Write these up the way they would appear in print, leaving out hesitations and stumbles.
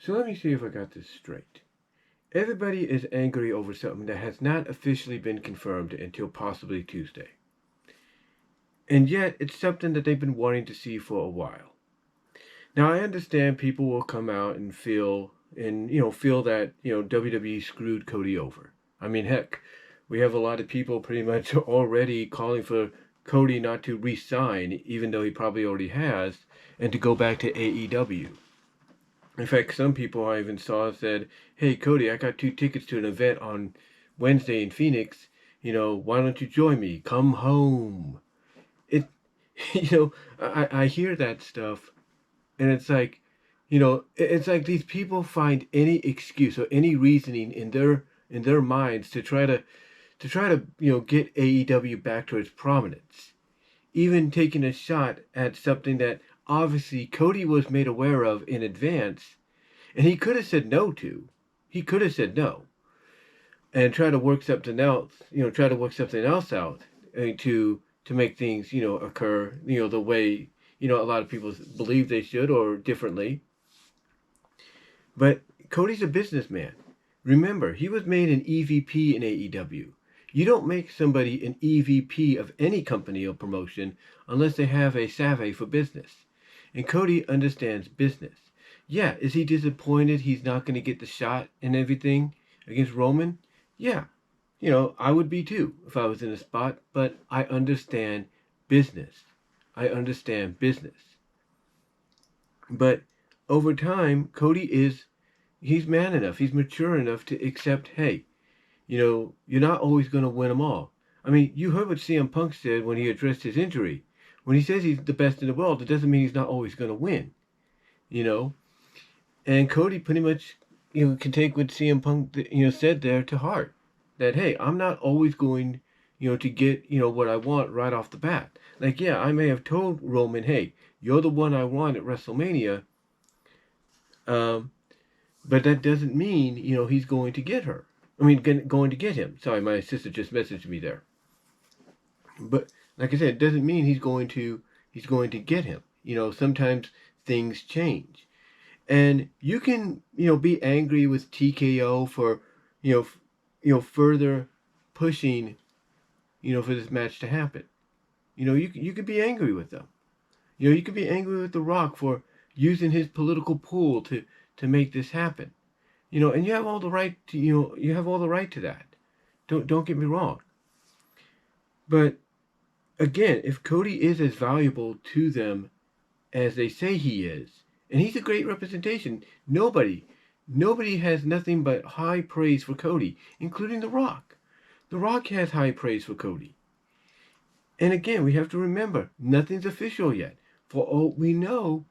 So let me see if I got this straight. Everybody is angry over something that has not officially been confirmed until possibly Tuesday. And yet, it's something that they've been wanting to see for a while. Now, I understand people will come out and feel that, WWE screwed Cody over. I mean, heck, we have a lot of people pretty much already calling for Cody not to re-sign, even though he probably already has, and to go back to AEW. In fact, some people I even saw said, "Hey, Cody, I got 2 tickets to an event on Wednesday in Phoenix. Why don't you join me? Come home." It, I hear that stuff, and it's like, it's like these people find any excuse or any reasoning in their minds to try to get AEW back to its prominence, even taking a shot at something that obviously Cody was made aware of in advance, and he could have said no to. He could have said no and try to work something else, out to make things, occur, the way, a lot of people believe they should or differently. But Cody's a businessman. Remember, he was made an EVP in AEW. You don't make somebody an EVP of any company or promotion unless they have a savvy for business. And Cody understands business. Yeah, is he disappointed he's not going to get the shot and everything against Roman? Yeah, I would be too if I was in a spot, but I understand business. I understand business. But over time, he's man enough, he's mature enough to accept, hey, you're not always going to win them all. I mean, you heard what CM Punk said when he addressed his injury. When he says he's the best in the world, it doesn't mean he's not always going to win, And Cody pretty much, can take what CM Punk, said there to heart. That, hey, I'm not always going, to get, what I want right off the bat. Like, yeah, I may have told Roman, hey, you're the one I want at WrestleMania. But that doesn't mean, he's going to get her. I mean, going to get him. Sorry, my sister just messaged me there. But like I said, it doesn't mean he's going to get him. Sometimes things change. And you can, be angry with TKO for, further pushing, for this match to happen. You could be angry with them. You could be angry with The Rock for using his political pool to make this happen. And you have all the right to, you have all the right to that. Don't get me wrong. But again, if Cody is as valuable to them as they say he is, and he's a great representation, nobody has nothing but high praise for Cody, including The Rock. The Rock has high praise for Cody. And again, we have to remember, nothing's official yet. For all we know,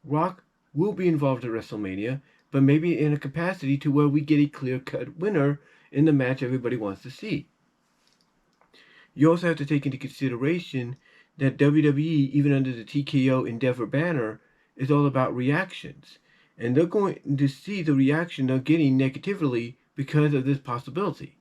Rock will be involved at WrestleMania, but maybe in a capacity to where we get a clear-cut winner in the match everybody wants to see. You also have to take into consideration that WWE, even under the TKO Endeavor banner, is all about reactions. And they're going to see the reaction they're getting negatively because of this possibility.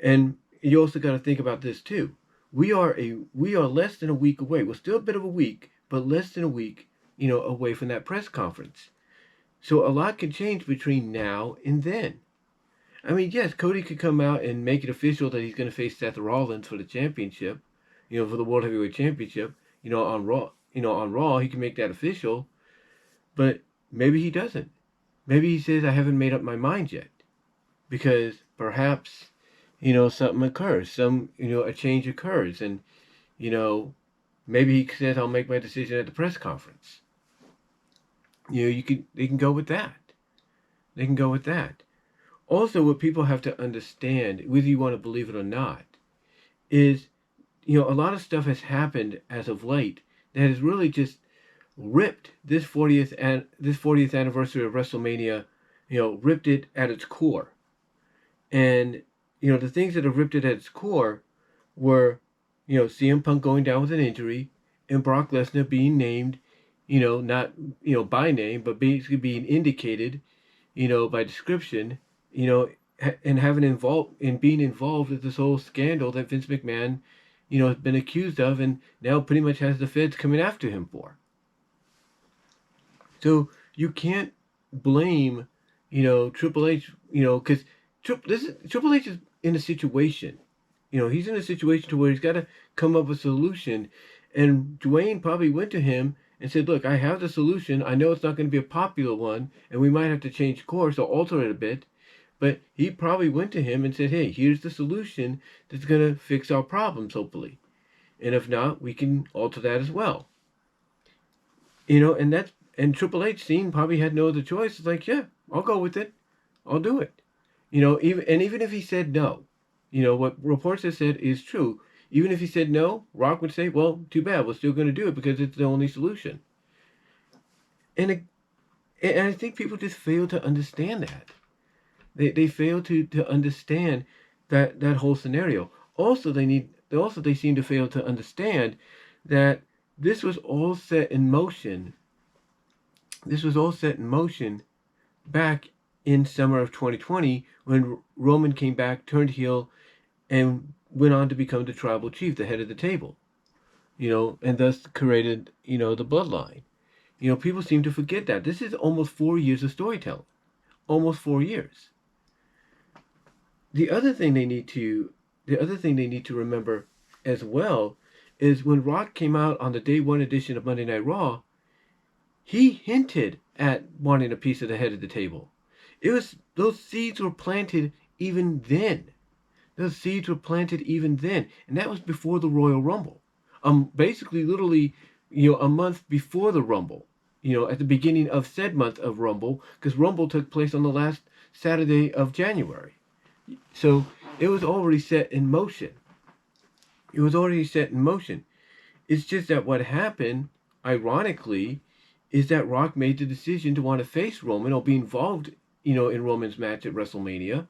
And you also got to think about this too. We are less than a week away. We're still a bit of a week, but less than a week, away from that press conference. So a lot can change between now and then. I mean, yes, Cody could come out and make it official that he's going to face Seth Rollins for the championship, for the World Heavyweight Championship, on Raw. On Raw, he can make that official, but maybe he doesn't. Maybe he says, I haven't made up my mind yet, because perhaps, something occurs, a change occurs, and, maybe he says, I'll make my decision at the press conference. They can go with that. They can go with that. Also, what people have to understand, whether you want to believe it or not, is, a lot of stuff has happened as of late that has really just ripped this 40th anniversary of WrestleMania, ripped it at its core. And, the things that have ripped it at its core were, CM Punk going down with an injury and Brock Lesnar being named, not, by name, but basically being indicated, by description, and being involved with this whole scandal that Vince McMahon, has been accused of and now pretty much has the feds coming after him for. So you can't blame, Triple H, because Triple H is in a situation. He's in a situation to where he's got to come up with a solution. And Dwayne probably went to him and said, "Look, I have the solution. I know it's not going to be a popular one, and we might have to change course or alter it a bit." But he probably went to him and said, "Hey, here's the solution that's going to fix our problems, hopefully. And if not, we can alter that as well." And Triple H scene probably had no other choice. It's like, yeah, I'll go with it. I'll do it. Even if he said no, what reports have said is true. Even if he said no, Rock would say, "Well, too bad. We're still going to do it because it's the only solution." And and I think people just fail to understand that. They fail to understand that whole scenario. Also, they seem to fail to understand that this was all set in motion. This was all set in motion back in summer of 2020 when Roman came back, turned heel, and went on to become the tribal chief, the head of the table, and thus created, the bloodline. People seem to forget that. This is almost 4 years of storytelling. Almost 4 years. The other thing they need to remember as well is when Rock came out on the day one edition of Monday Night Raw, he hinted at wanting a piece of the head of the table. Those seeds were planted even then. Those seeds were planted even then, and that was before the Royal Rumble. Basically, literally, a month before the Rumble. At the beginning of said month of Rumble, because Rumble took place on the last Saturday of January. So it was already set in motion. It was already set in motion. It's just that what happened, ironically, is that Rock made the decision to want to face Roman or be involved, in Roman's match at WrestleMania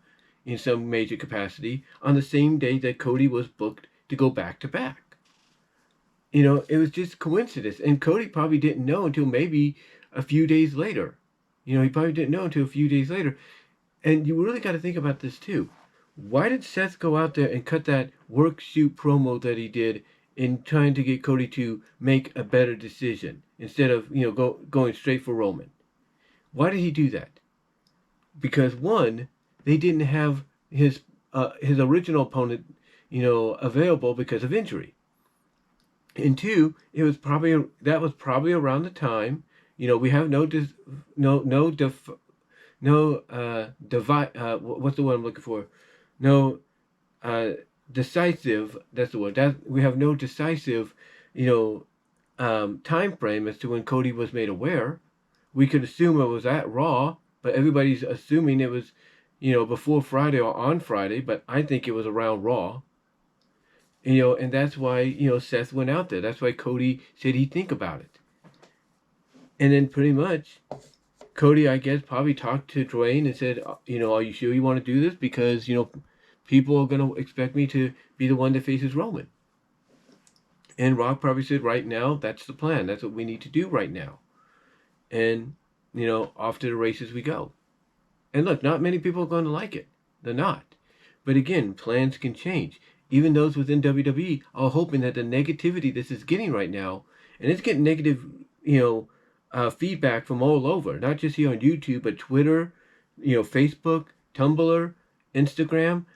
in some major capacity on the same day that Cody was booked to go back to back. It was just coincidence. And Cody probably didn't know until maybe a few days later. He probably didn't know until a few days later. And you really got to think about this too. Why did Seth go out there and cut that work shoot promo that he did in trying to get Cody to make a better decision instead of going straight for Roman? Why did he do that? Because one, they didn't have his original opponent available because of injury, and two, that was probably around the time we have what's the word I'm looking for? No decisive. That's the word. That we have no decisive, time frame as to when Cody was made aware. We could assume it was at Raw, but everybody's assuming it was, before Friday or on Friday. But I think it was around Raw. And that's why Seth went out there. That's why Cody said he'd think about it. And then pretty much, Cody, I guess, probably talked to Dwayne and said, are you sure you want to do this? Because, people are going to expect me to be the one that faces Roman. And Rock probably said, right now, that's the plan. That's what we need to do right now. And, off to the races we go. And look, not many people are going to like it. They're not. But again, plans can change. Even those within WWE are hoping that the negativity this is getting right now, and it's getting negative, feedback from all over, not just here on YouTube, but Twitter, Facebook, Tumblr, Instagram,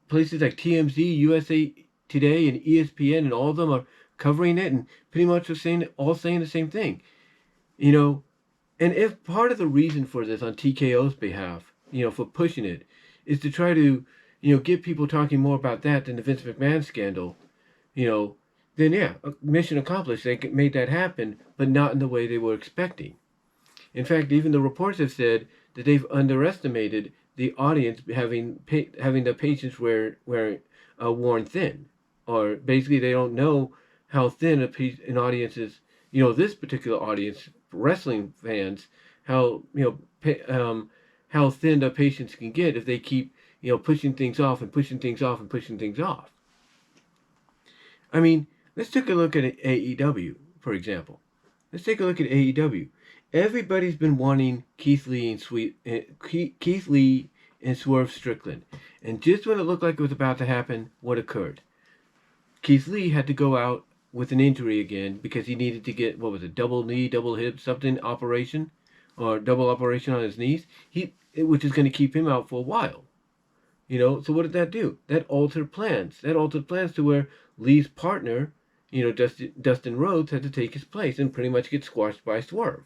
places like TMZ, USA Today, and ESPN, and all of them are covering it and pretty much all saying the same thing. And if part of the reason for this on TKO's behalf, for pushing it, is to try to, get people talking more about that than the Vince McMahon scandal, then yeah, mission accomplished. They made that happen, but not in the way they were expecting. In fact, even the reports have said that they've underestimated the audience having the patience worn thin, or basically they don't know how thin an audience is. This particular audience, wrestling fans, how how thin the patience can get if they keep pushing things off and pushing things off and pushing things off. I mean, let's take a look at AEW, for example. Let's take a look at AEW. Everybody's been wanting Keith Lee and Swerve Strickland. And just when it looked like it was about to happen, what occurred? Keith Lee had to go out with an injury again because he needed to get, double knee, double hip, something operation. or double operation on his knees, which is going to keep him out for a while. So what did that do? That altered plans. That altered plans to where Lee's partner, Dustin Rhodes, had to take his place and pretty much get squashed by Swerve.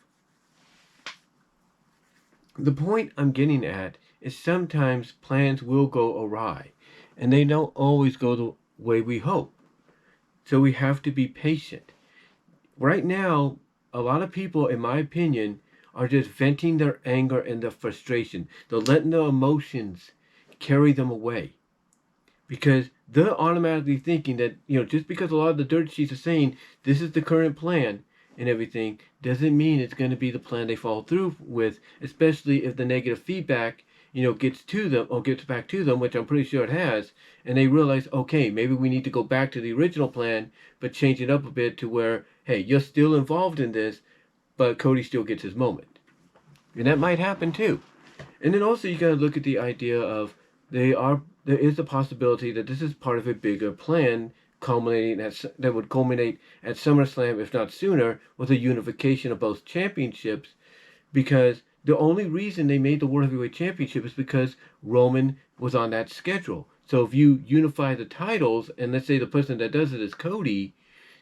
The point I'm getting at is sometimes plans will go awry, and they don't always go the way we hope. So we have to be patient. Right now, a lot of people, in my opinion, are just venting their anger and their frustration. They're letting the emotions carry them away. Because they're automatically thinking that, just because a lot of the dirt sheets are saying this is the current plan and everything, doesn't mean it's going to be the plan they follow through with, especially if the negative feedback, gets to them or gets back to them, which I'm pretty sure it has, and they realize, okay, maybe we need to go back to the original plan, but change it up a bit to where, hey, you're still involved in this, but Cody still gets his moment. And that might happen too. And then also you got to look at the idea of there is a possibility that this is part of a bigger plan that would culminate at SummerSlam, if not sooner, with a unification of both championships, because the only reason they made the World Heavyweight Championship is because Roman was on that schedule. So if you unify the titles, and let's say the person that does it is Cody,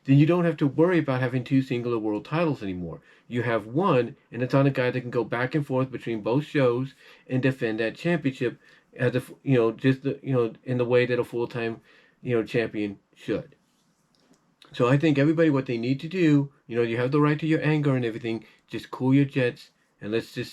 then you don't have to worry about having two singular world titles anymore. You have one, and it's on a guy that can go back and forth between both shows and defend that championship as in the way that a full-time, champion should. So I think everybody, what they need to do, you have the right to your anger and everything, just cool your jets, and let's just